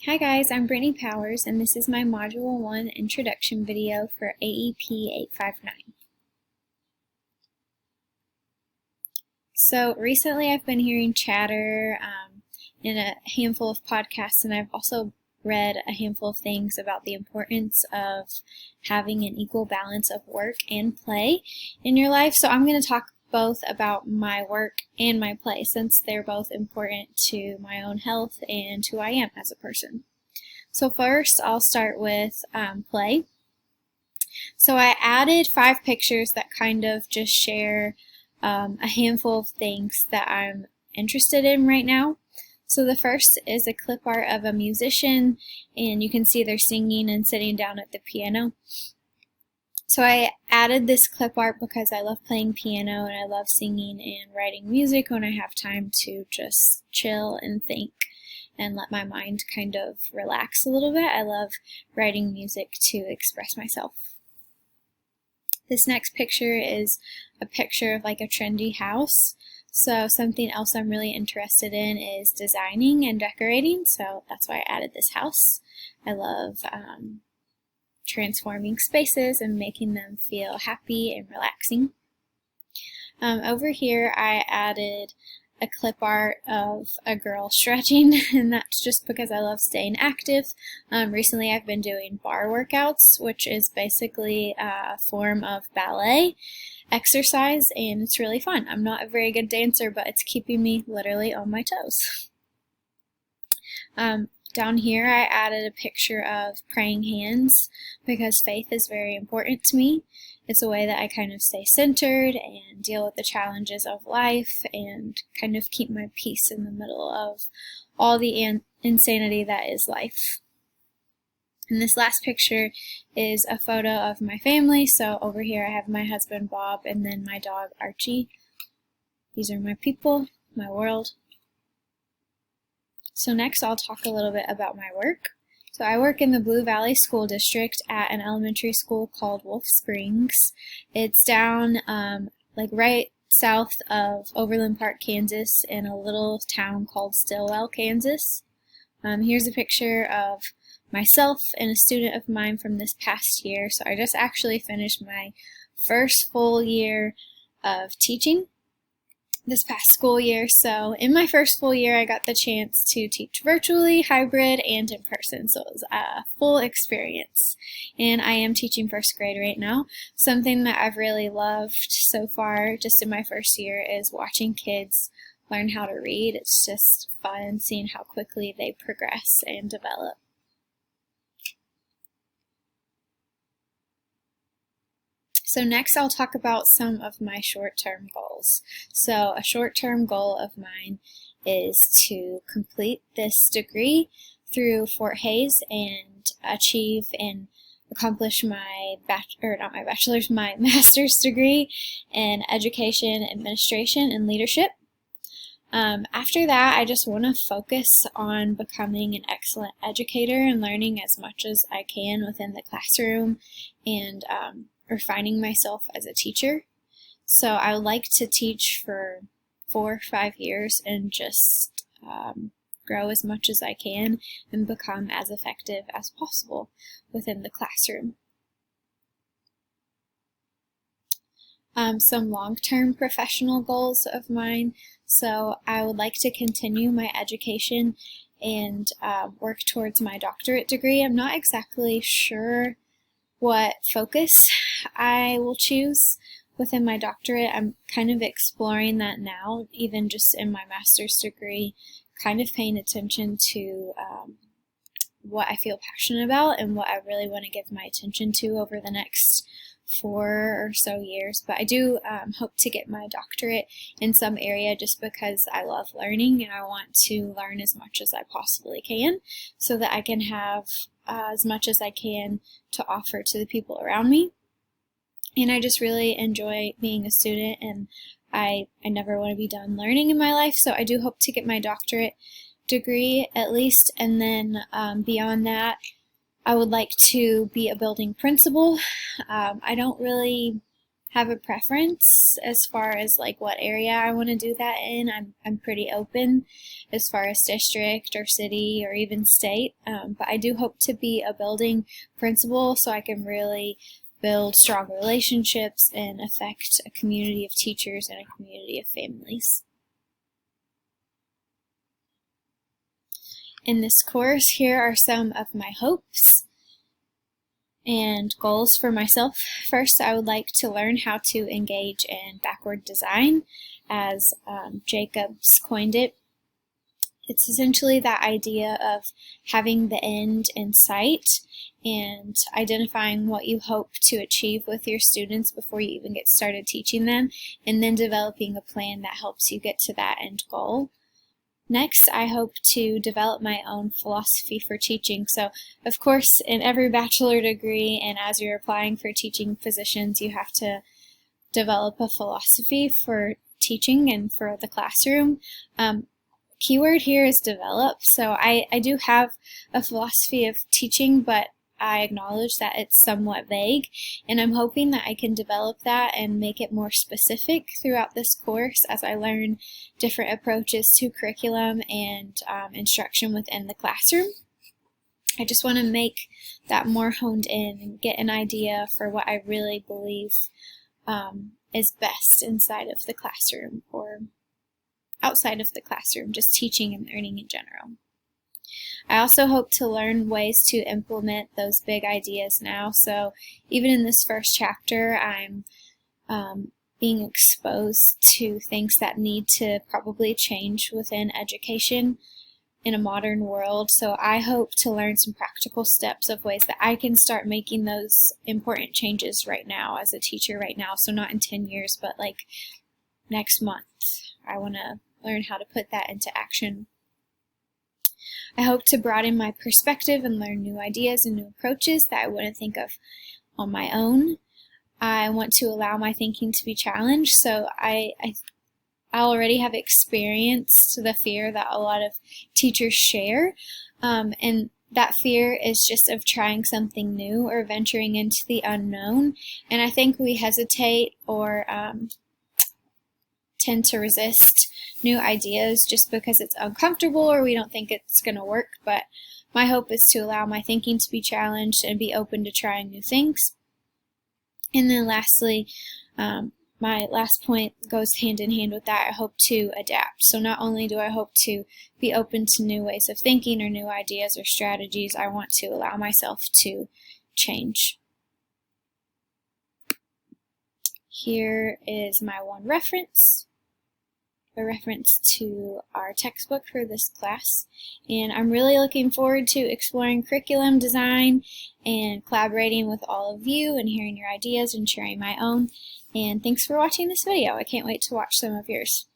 Hi guys, I'm Brittany Powers and this is my Module 1 introduction video for AEP 859. So recently I've been hearing chatter in a handful of podcasts, and I've also read a handful of things about the importance of having an equal balance of work and play in your life. So I'm going to talk both about my work and my play, since they're both important to my own health and who I am as a person. So first, I'll start with play. So I added 5 pictures that kind of just share a handful of things that I'm interested in right now. So the first is a clip art of a musician, and you can see they're singing and sitting down at the piano. So I added this clip art because I love playing piano and I love singing and writing music when I have time to just chill and think and let my mind kind of relax a little bit. I love writing music to express myself. This next picture is a picture of like a trendy house. So something else I'm really interested in is designing and decorating, so that's why I added this house. I love transforming spaces and making them feel happy and relaxing. Over here I added a clip art of a girl stretching, and that's just because I love staying active. Recently I've been doing bar workouts, which is basically a form of ballet exercise, and it's really fun. I'm not a very good dancer, but it's keeping me literally on my toes. Down here I added a picture of praying hands because faith is very important to me. It's a way that I kind of stay centered and deal with the challenges of life and kind of keep my peace in the middle of all the insanity that is life. And this last picture is a photo of my family. So over here I have my husband Bob and then my dog Archie. These are my people, my world. So next I'll talk a little bit about my work. So I work in the Blue Valley School District at an elementary school called Wolf Springs. It's down like right south of Overland Park, Kansas, in a little town called Stillwell, Kansas. Here's a picture of myself and a student of mine from this past year. So I just actually finished my first full year of teaching this past school year. So in my first full year I got the chance to teach virtually, hybrid, and in person. So it was a full experience. And I am teaching first grade right now. Something that I've really loved so far just in my first year is watching kids learn how to read. It's just fun seeing how quickly they progress and develop. So next I'll talk about some of my short-term goals. So a short-term goal of mine is to complete this degree through Fort Hays and achieve and accomplish my my master's degree in education, administration, and leadership. After that, I just want to focus on becoming an excellent educator and learning as much as I can within the classroom and refining myself as a teacher. So I would like to teach for 4 or 5 years and just grow as much as I can and become as effective as possible within the classroom. Some long-term professional goals of mine. So I would like to continue my education and work towards my doctorate degree. I'm not exactly sure what focus I will choose within my doctorate. I'm kind of exploring that now, even just in my master's degree, kind of paying attention to what I feel passionate about and what I really want to give my attention to over the next 4 or so years. But I do hope to get my doctorate in some area just because I love learning and I want to learn as much as I possibly can so that I can have as much as I can to offer to the people around me. And I just really enjoy being a student, and I never want to be done learning in my life. So I do hope to get my doctorate degree at least, and then beyond that I would like to be a building principal. I don't really have a preference as far as like what area I want to do that in. I'm pretty open as far as district or city or even state, but I do hope to be a building principal so I can really build strong relationships and affect a community of teachers and a community of families. In this course, here are some of my hopes and goals for myself. First, I would like to learn how to engage in backward design, as Jacobs coined it. It's essentially that idea of having the end in sight and identifying what you hope to achieve with your students before you even get started teaching them, and then developing a plan that helps you get to that end goal. Next, I hope to develop my own philosophy for teaching. So, of course, in every bachelor degree and as you're applying for teaching positions, you have to develop a philosophy for teaching and for the classroom. Keyword here is develop. So I do have a philosophy of teaching, but I acknowledge that it's somewhat vague, and I'm hoping that I can develop that and make it more specific throughout this course as I learn different approaches to curriculum and instruction within the classroom. I just want to make that more honed in and get an idea for what I really believe is best inside of the classroom or outside of the classroom, just teaching and learning in general. I also hope to learn ways to implement those big ideas now. So even in this first chapter, I'm being exposed to things that need to probably change within education in a modern world. So I hope to learn some practical steps of ways that I can start making those important changes right now as a teacher right now. So not in 10 years, but like next month. I want to learn how to put that into action. I hope to broaden my perspective and learn new ideas and new approaches that I wouldn't think of on my own. I want to allow my thinking to be challenged, so I already have experienced the fear that a lot of teachers share, and that fear is just of trying something new or venturing into the unknown, and I think we hesitate or tend to resist new ideas just because it's uncomfortable or we don't think it's going to work. But my hope is to allow my thinking to be challenged and be open to trying new things. And then lastly, my last point goes hand in hand with that. I hope to adapt. So not only do I hope to be open to new ways of thinking or new ideas or strategies, I want to allow myself to change. Here is my one reference, a reference to our textbook for this class, and I'm really looking forward to exploring curriculum design and collaborating with all of you and hearing your ideas and sharing my own. And thanks for watching this video. I can't wait to watch some of yours.